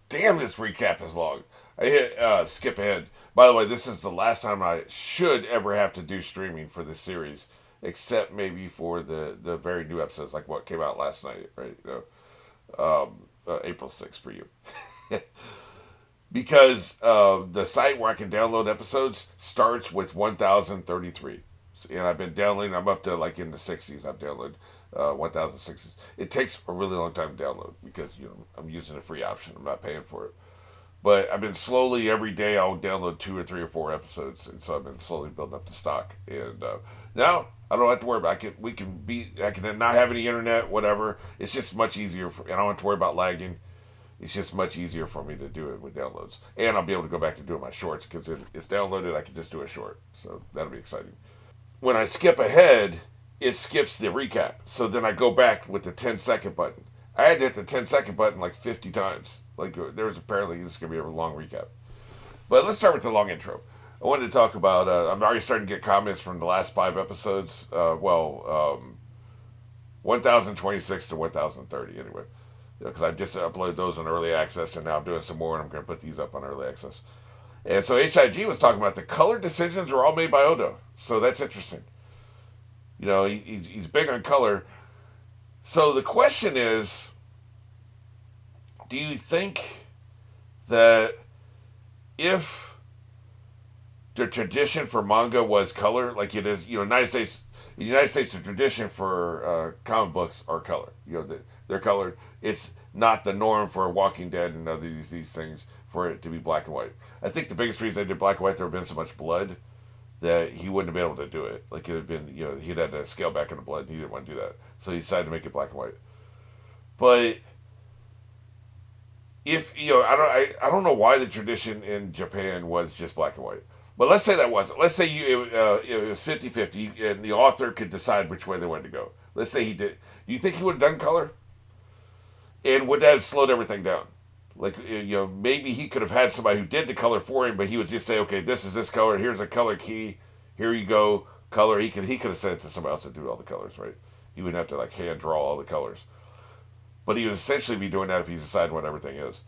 damn, this recap is long. I hit skip ahead. By the way, this is the last time I should ever have to do streaming for this series, except maybe for the very new episodes, like what came out last night, right? April 6th for you. Because the site where I can download episodes starts with 1033. And I've been downloading, I'm up to like in the 60s. I've downloaded 1060s. It takes a really long time to download because, I'm using a free option. I'm not paying for it. But I've been slowly, every day I'll download 2 or 3 or 4 episodes. And so I've been slowly building up the stock. And now I don't have to worry about it. I can not have any internet, whatever. It's just much easier. I don't have to worry about lagging. It's just much easier for me to do it with downloads. And I'll be able to go back to doing my shorts because if it's downloaded, I can just do a short. So that'll be exciting. When I skip ahead, it skips the recap. So then I go back with the 10-second button. I had to hit the 10-second button like 50 times. Like there's apparently this is going to be a long recap. But let's start with the long intro. I wanted to talk about, I'm already starting to get comments from the last 5 episodes. 1026 to 1030 anyway. Because I just uploaded those on early access, and now I'm doing some more, and I'm going to put these up on early access. And so HIG was talking about the color decisions were all made by Oda, so that's interesting. He's big on color. So the question is, do you think that if the tradition for manga was color, like it is, in the United States, the tradition for comic books are color. They're colored. It's not the norm for Walking Dead and these things for it to be black and white. I think the biggest reason they did black and white, there had been so much blood that he wouldn't have been able to do it. Like it had been, he'd had to scale back on the blood, and he didn't want to do that, so he decided to make it black and white. But if I don't know why the tradition in Japan was just black and white. But let's say that wasn't. Let's say it was 50-50, and the author could decide which way they wanted to go. Let's say he did. Do you think he would have done color? And would that have slowed everything down? Like, maybe he could have had somebody who did the color for him, but he would just say, okay, this is this color. Here's a color key. Here you go, color. He could have sent it to somebody else to do all the colors, right? He wouldn't have to like hand draw all the colors. But he would essentially be doing that if he's deciding what everything is.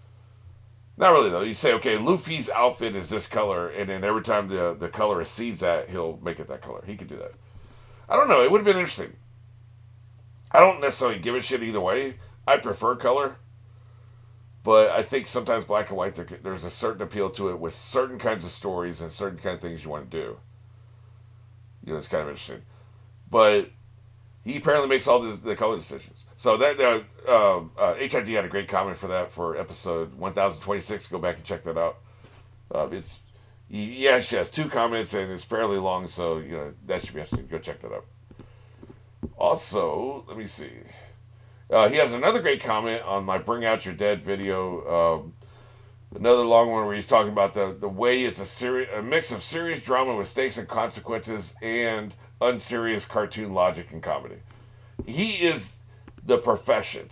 Not really though. You say, okay, Luffy's outfit is this color, and then every time the colorist sees that, he'll make it that color. He could do that. I don't know. It would have been interesting. I don't necessarily give a shit either way. I prefer color, but I think sometimes black and white, there's a certain appeal to it with certain kinds of stories and certain kind of things you want to do. It's kind of interesting. But he apparently makes all the color decisions. So that HID had a great comment for that for episode 1026. Go back and check that out. She has 2 comments and it's fairly long, so that should be interesting. Go check that out. Also, let me see. He has another great comment on my Bring Out Your Dead video. Another long one where he's talking about the way it's a mix of serious drama with stakes and consequences and unserious cartoon logic and comedy. He is the profession.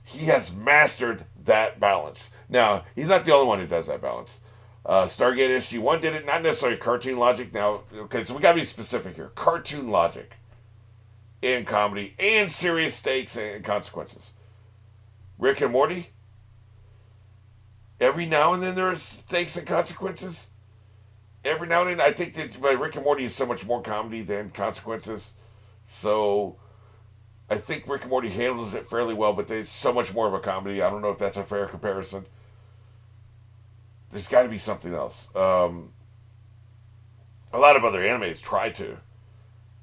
He has mastered that balance. Now, he's not the only one who does that balance. Stargate SG-1 did it, not necessarily cartoon logic. Now, okay, so we gotta be specific here. Cartoon logic and comedy and serious stakes and consequences. Rick and Morty, every now and then there are stakes and consequences. Every now and then, I think that Rick and Morty is so much more comedy than consequences. So, I think Rick and Morty handles it fairly well, but there's so much more of a comedy. I don't know if that's a fair comparison. There's got to be something else. A lot of other animes try to.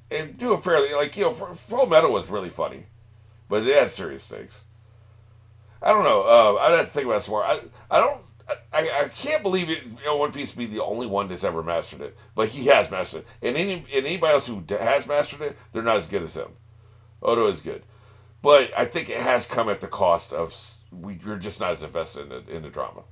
And do a fairly, Fullmetal was really funny. But it has serious stakes. I don't know. I'd have to think about it some more. I can't believe it. One Piece be the only one that's ever mastered it, but he has mastered it. And anybody else who has mastered it, they're not as good as him. Odo is good, but I think it has come at the cost of you're just not as invested in the drama.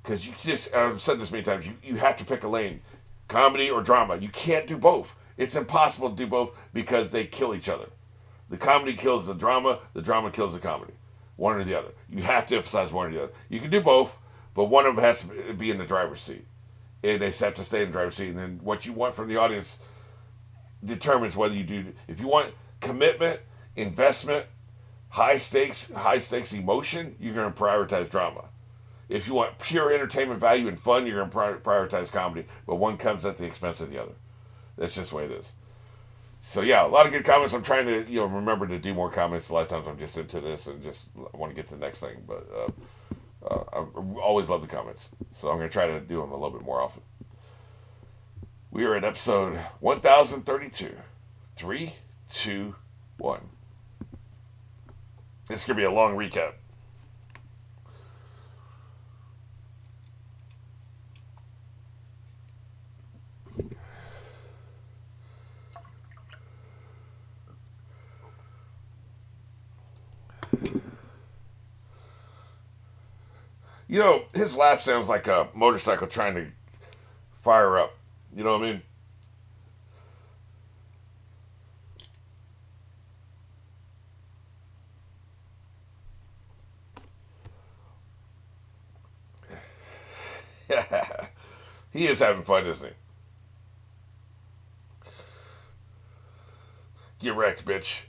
Because I've said this many times. You have to pick a lane, comedy or drama. You can't do both. It's impossible to do both because they kill each other. The comedy kills the drama kills the comedy. One or the other. You have to emphasize one or the other. You can do both. But one of them has to be in the driver's seat. And they have to stay in the driver's seat. And then what you want from the audience determines whether you do. If you want commitment, investment, high stakes emotion, you're going to prioritize drama. If you want pure entertainment value and fun, you're going to prioritize comedy, but one comes at the expense of the other. That's just the way it is. So yeah, a lot of good comments. I'm trying to remember to do more comments. A lot of times I'm just into this and just want to get to the next thing. But I always love the comments, so I'm going to try to do them a little bit more often. We are at episode 1032. 3, 2, 1. This is going to be a long recap. His laugh sounds like a motorcycle trying to fire up. You know what I mean? He is having fun, isn't he? Get wrecked, bitch.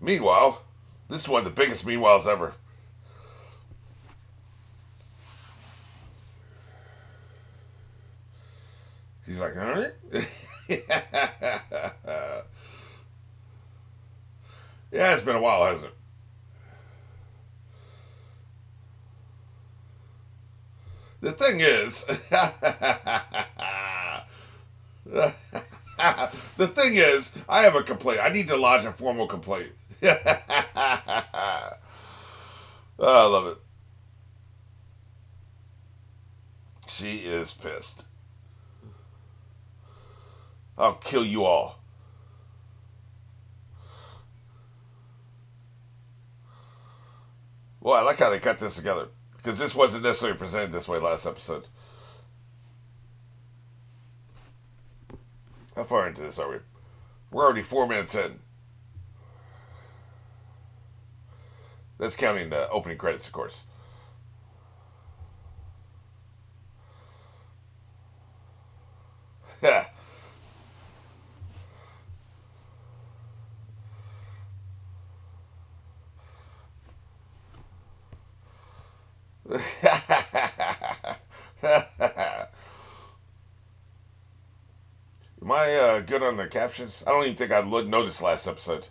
Meanwhile, this is one of the biggest meanwhiles ever. He's like, huh? Yeah, it's been a while, hasn't it? The thing is, I have a complaint. I need to lodge a formal complaint. Oh, I love it. She is pissed. I'll kill you all. Well, I like how they cut this together. Because this wasn't necessarily presented this way last episode. How far into this are we? We're already 4 minutes in. That's counting the opening credits, of course. Yeah. Am I good on the captions? I don't even think I noticed last episode.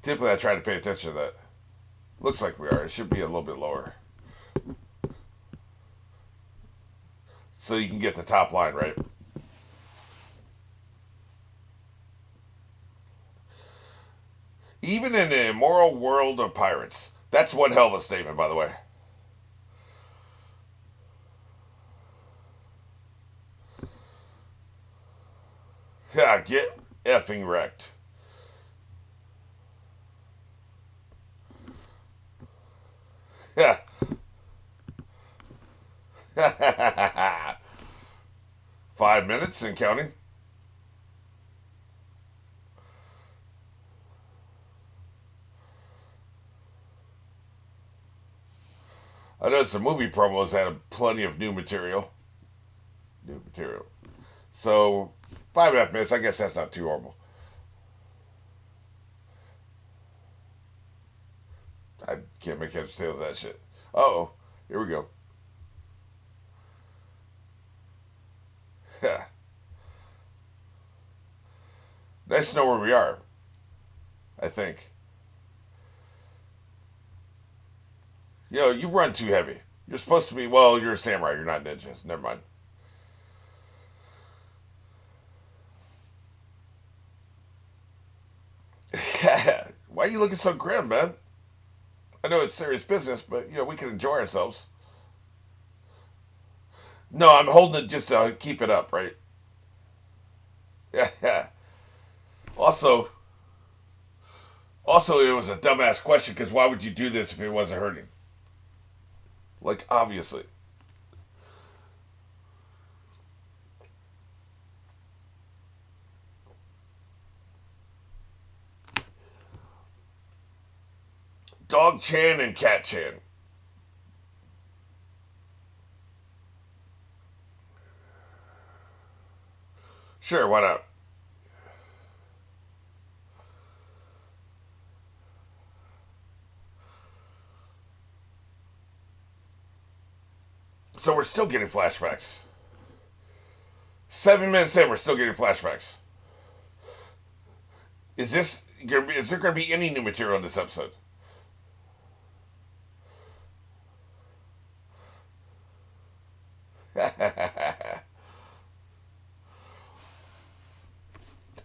Typically, I try to pay attention to that. Looks like we are. It should be a little bit lower. So you can get the top line, right? Even in the immoral world of pirates. That's one hell of a statement, by the way. Yeah, get effing wrecked. Yeah. 5 minutes and counting. I noticed the movie promos had plenty of new material. So, 5.5 minutes, I guess that's not too horrible. I can't make heads or tails of that shit. Uh-oh. Here we go. Yeah. Nice to know where we are. I think. You run too heavy. You're supposed to be, well, you're a samurai. You're not ninjas. Never mind. Why are you looking so grim, man? I know it's serious business, but, we can enjoy ourselves. No, I'm holding it just to keep it up, right? Yeah. Also, it was a dumbass question because why would you do this if it wasn't hurting? Like, obviously. Dog Chan and Cat Chan. Sure, why not? So we're still getting flashbacks. 7 minutes in, we're still getting flashbacks. Is there gonna be any new material in this episode? I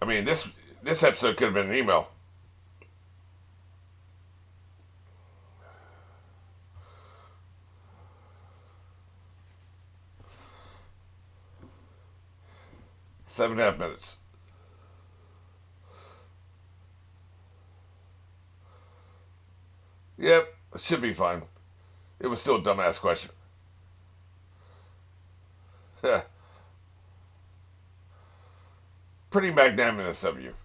mean, this episode could have been an email. Seven and a half minutes. Yep, it should be fine. It was still a dumbass question. Pretty magnanimous of you.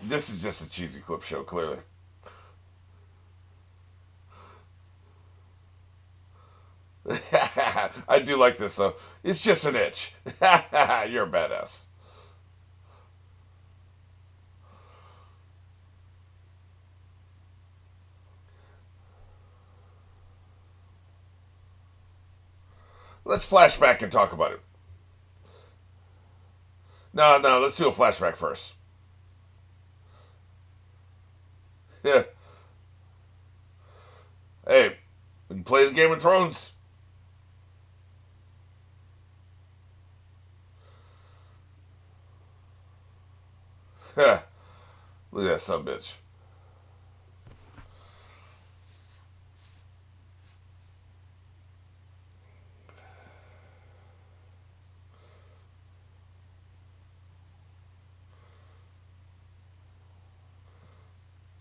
This is just a cheesy clip show, clearly. I do like this, though. It's just an itch. You're a badass. Let's flash back and talk about it. No, let's do a flashback first. Yeah. Hey, we can play the Game of Thrones. Look at that son bitch.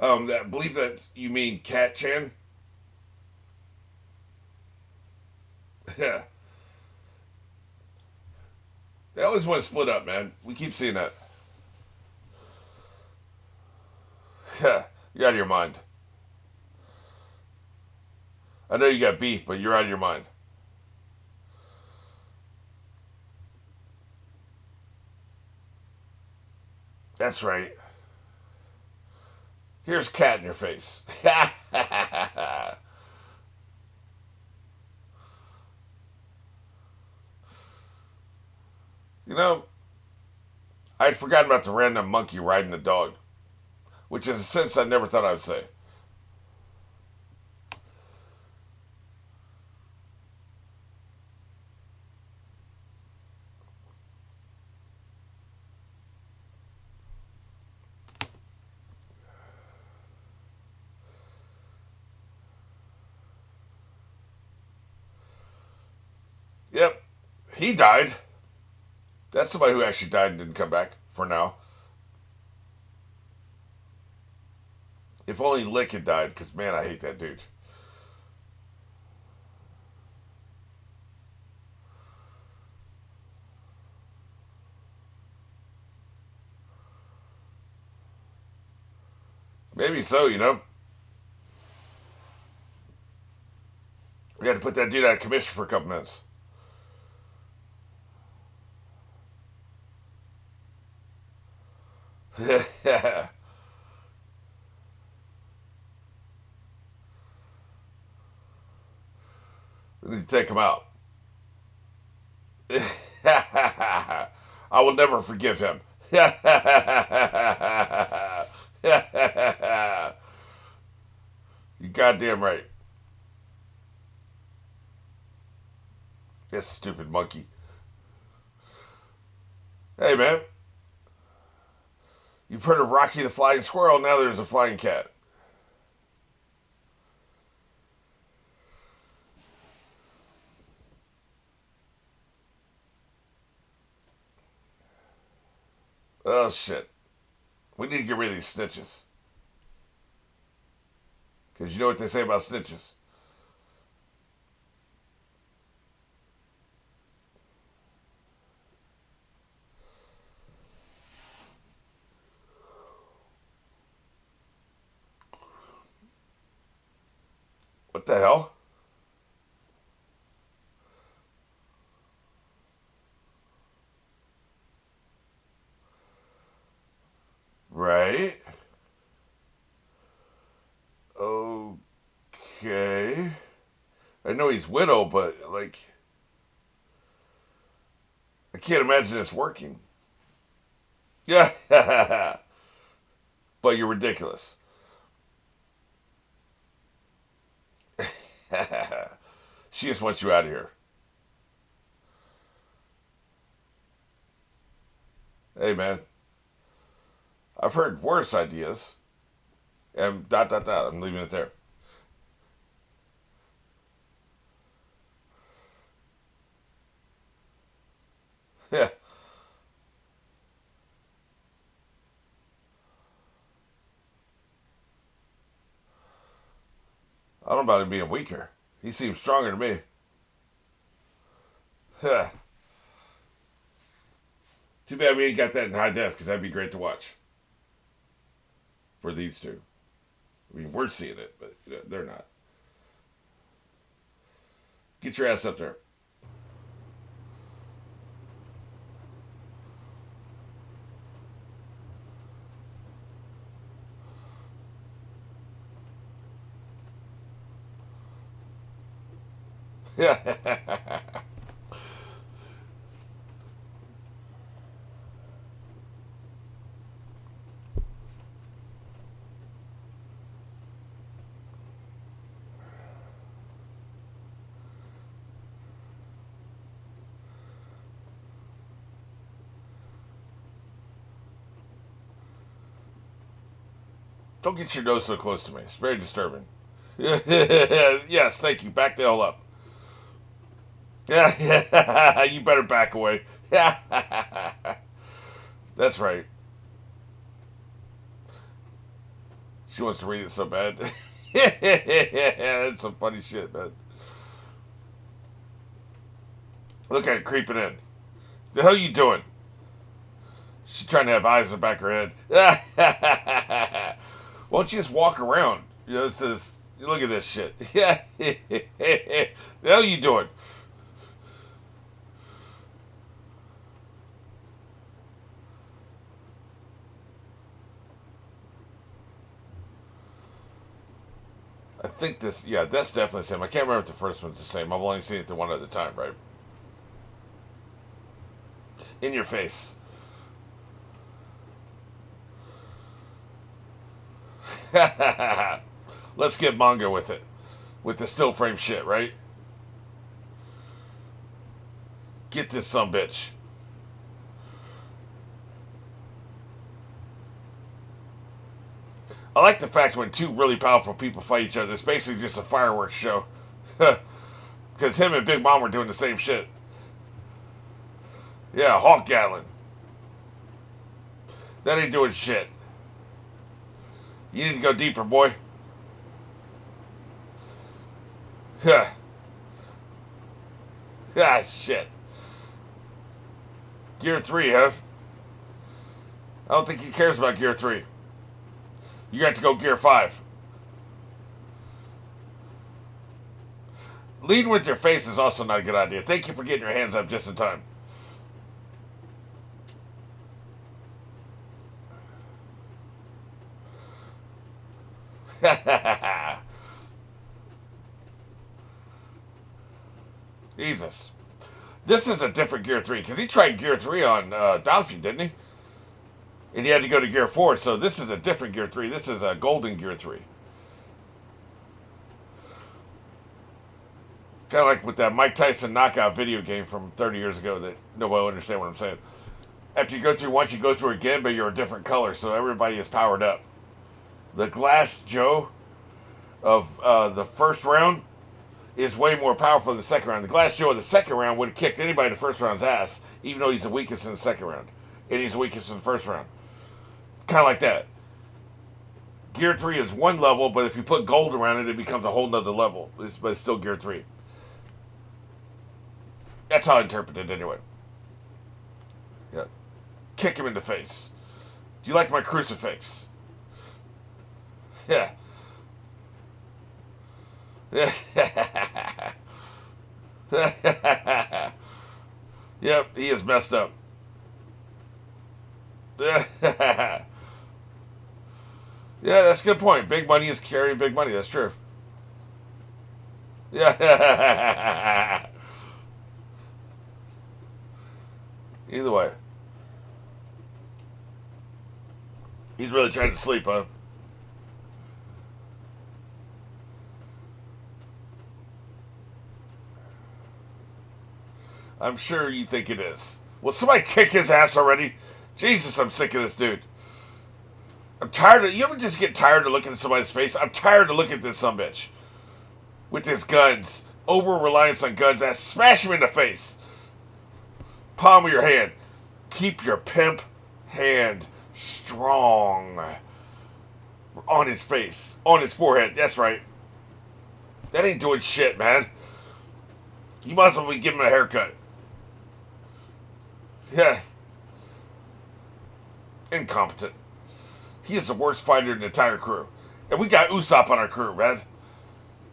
I believe that you mean Cat Chan. Yeah. They always want to split up, man. We keep seeing that. Yeah, you're out of your mind. I know you got beef, but you're out of your mind. That's right. Here's cat in your face. You know, I'd forgotten about the random monkey riding the dog, which is a sentence I never thought I would say. Yep, he died. That's somebody who actually died and didn't come back for now. If only Lick had died, because man, I hate that dude. Maybe so, you know. We had to put that dude out of commission for a couple minutes. Yeah. We need to take him out. I will never forgive him. You goddamn right. This stupid monkey. Hey, man. You've heard of Rocky the Flying Squirrel, now there's a flying cat. Oh, shit. We need to get rid of these snitches. Because you know what they say about snitches. What the hell? Okay. I know he's widow, but like, I can't imagine this working. Yeah. But you're ridiculous. She just wants you out of here. Hey, man. I've heard worse ideas. And dot, dot, dot. I'm leaving it there. Yeah. I don't know about him being weaker. He seems stronger to me. Huh. Too bad we ain't got that in high def because that'd be great to watch for these two. I mean, we're seeing it, but they're not. Get your ass up there. Yeah. Don't get your nose so close to me. It's very disturbing. Yes, thank you. Back the hell up. Yeah, you better back away. That's right. She wants to read it so bad. That's some funny shit, man. Look at it creeping in. The hell you doing? She's trying to have eyes in the back of her head. Why don't you just walk around? You know, it says, look at this shit. Yeah. The hell you doing? I think this, yeah, that's definitely the same. I can't remember if the first one's the same. I've only seen it the one at a time, right? In your face. Let's get manga with it. With the still frame shit, right? Get this some bitch. I like the fact when two really powerful people fight each other, it's basically just a fireworks show. Because him and Big Mom were doing the same shit. Yeah, Hawk Gatlin. That ain't doing shit. You need to go deeper, boy. Yeah. Ah, shit. Gear 3, huh? I don't think he cares about Gear 3. You got to go Gear 5. Leading with your face is also not a good idea. Thank you for getting your hands up just in time. Jesus. This is a different Gear 3, because he tried Gear 3 on Dolphin, didn't he? And he had to go to Gear 4, so this is a different Gear 3. This is a Golden Gear 3. Kind of like with that Mike Tyson knockout video game from 30 years ago that nobody will understand what I'm saying. After you go through once, you go through again, but you're a different color, so everybody is powered up. The Glass Joe of the first round is way more powerful than the second round. The Glass Joe of the second round would have kicked anybody in the first round's ass, even though he's the weakest in the second round. And he's the weakest in the first round. Kind of like that. Gear 3 is one level, but if you put gold around it, it becomes a whole nother level. But it's still Gear 3. That's how I interpret it anyway. Yeah. Kick him in the face. Do you like my crucifix? Yeah. Yep, he is messed up. Yeah, that's a good point. Big money is carrying big money. That's true. Yeah. Either way, he's really trying to sleep, huh? I'm sure you think it is. Will somebody kick his ass already? Jesus, I'm sick of this dude. I'm tired of. You ever just get tired of looking at somebody's face? I'm tired of looking at this sumbitch with his guns. Over reliance on guns. Ass. Smash him in the face. Palm of your hand. Keep your pimp hand strong. On his face. On his forehead. That's right. That ain't doing shit, man. You might as well be giving him a haircut. Yeah. Incompetent. He is the worst fighter in the entire crew. And we got Usopp on our crew, man.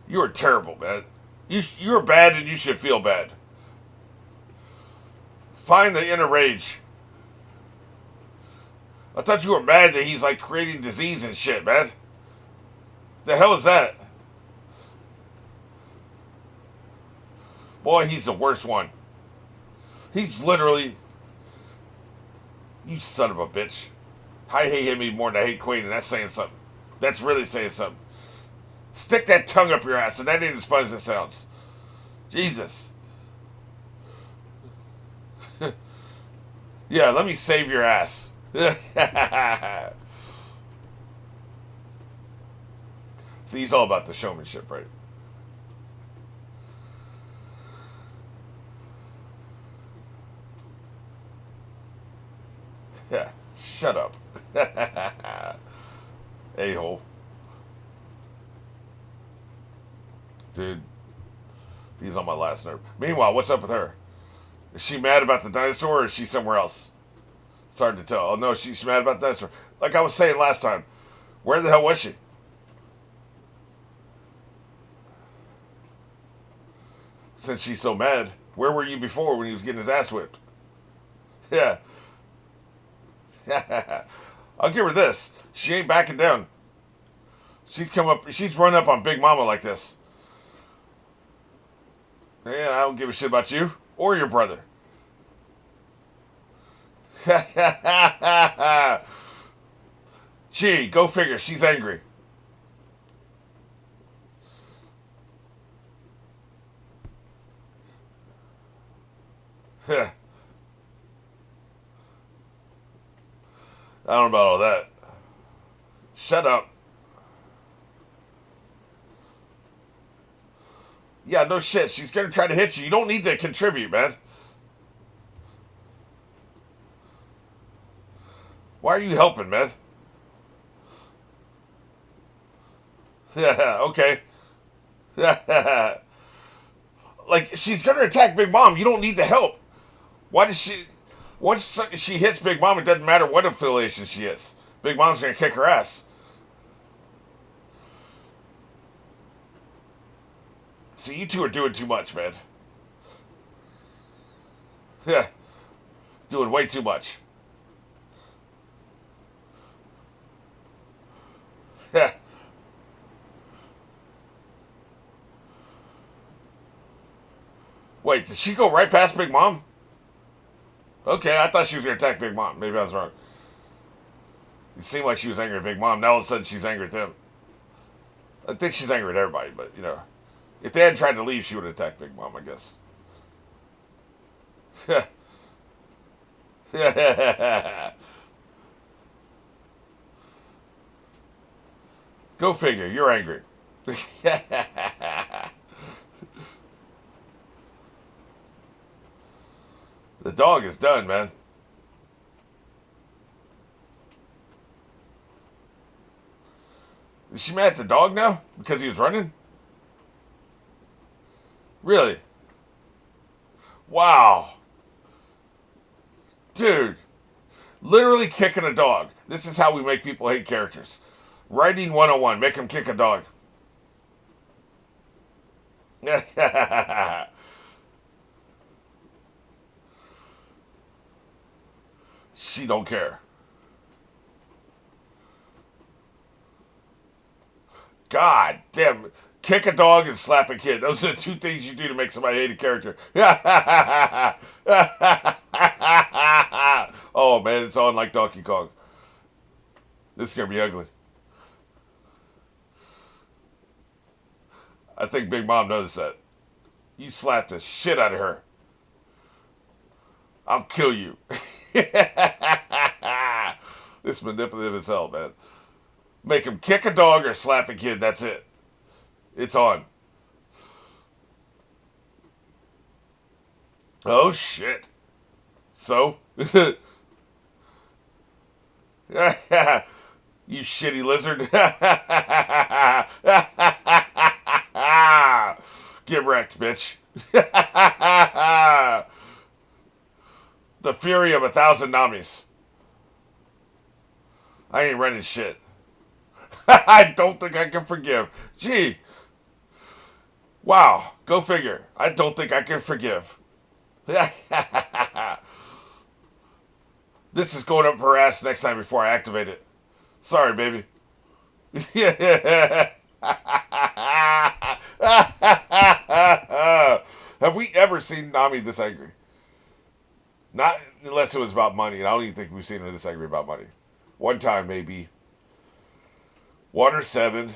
You are terrible, man. You're bad and you should feel bad. Find the inner rage. I thought you were mad that he's like creating disease and shit, man. The hell is that? Boy, he's the worst one. He's literally. You son of a bitch. I hate him even more than I hate Queen, and that's saying something. That's really saying something. Stick that tongue up your ass, and that ain't as fun as it sounds. Jesus. Yeah, let me save your ass. See, he's all about the showmanship, right? Yeah, shut up. A-hole. Dude, he's on my last nerve. Meanwhile, what's up with her? Is she mad about the dinosaur or is she somewhere else? It's hard to tell. Oh no, she's mad about the dinosaur. Like I was saying last time, where the hell was she? Since she's so mad, where were you before when he was getting his ass whipped? Yeah. I'll give her this. She ain't backing down. She's run up on Big Mama like this. Man, I don't give a shit about you or your brother. Gee, go figure. She's angry. I don't know about all that. Shut up. Yeah, no shit. She's gonna try to hit you. You don't need to contribute, man. Why are you helping, man? Yeah, okay. Like, she's gonna attack Big Mom. You don't need the help. Why does she... Once she hits Big Mom, it doesn't matter what affiliation she is. Big Mom's gonna kick her ass. So you two are doing too much, man. Yeah. Doing way too much. Yeah. Wait, did she go right past Big Mom? Okay, I thought she was going to attack Big Mom. Maybe I was wrong. It seemed like she was angry at Big Mom. Now all of a sudden she's angry at them. I think she's angry at everybody, but, you know. If they hadn't tried to leave, she would have attacked Big Mom, I guess. Go figure. You're angry. The dog is done, man. Is she mad at the dog now? Because he was running? Really? Wow. Dude. Literally kicking a dog. This is how we make people hate characters. Writing 101. Make them kick a dog. She don't care. God damn. kick a dog and slap a kid. Those are the two things you do to make somebody hate a character. Oh man, it's on like Donkey Kong. This is gonna be ugly. I think Big Mom noticed that. You slapped the shit out of her. I'll kill you. This manipulative as hell, man. Make him kick a dog or slap a kid. That's it. It's on. Oh shit. So? You shitty lizard. Get wrecked, bitch. The fury of 1,000 Namis. I ain't running shit. I don't think I can forgive. Gee. Wow. Go figure. I don't think I can forgive. This is going up her ass next time before I activate it. Sorry, baby. Have we ever seen Nami this angry? Not unless it was about money. And I don't even think we've seen her this angry about money. One time, maybe. Water 7.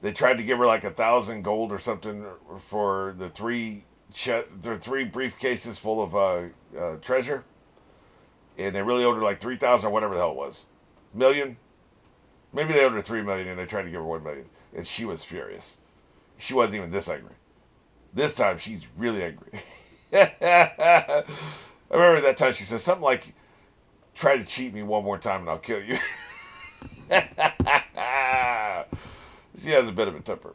They tried to give her like 1,000 gold or something for the three briefcases full of treasure. And they really owed her like 3,000 or whatever the hell it was. Million? Maybe they owed her 3 million and they tried to give her 1 million. And she was furious. She wasn't even this angry. This time she's really angry. I remember that time she said something like, try to cheat me one more time and I'll kill you. She has a bit of a temper.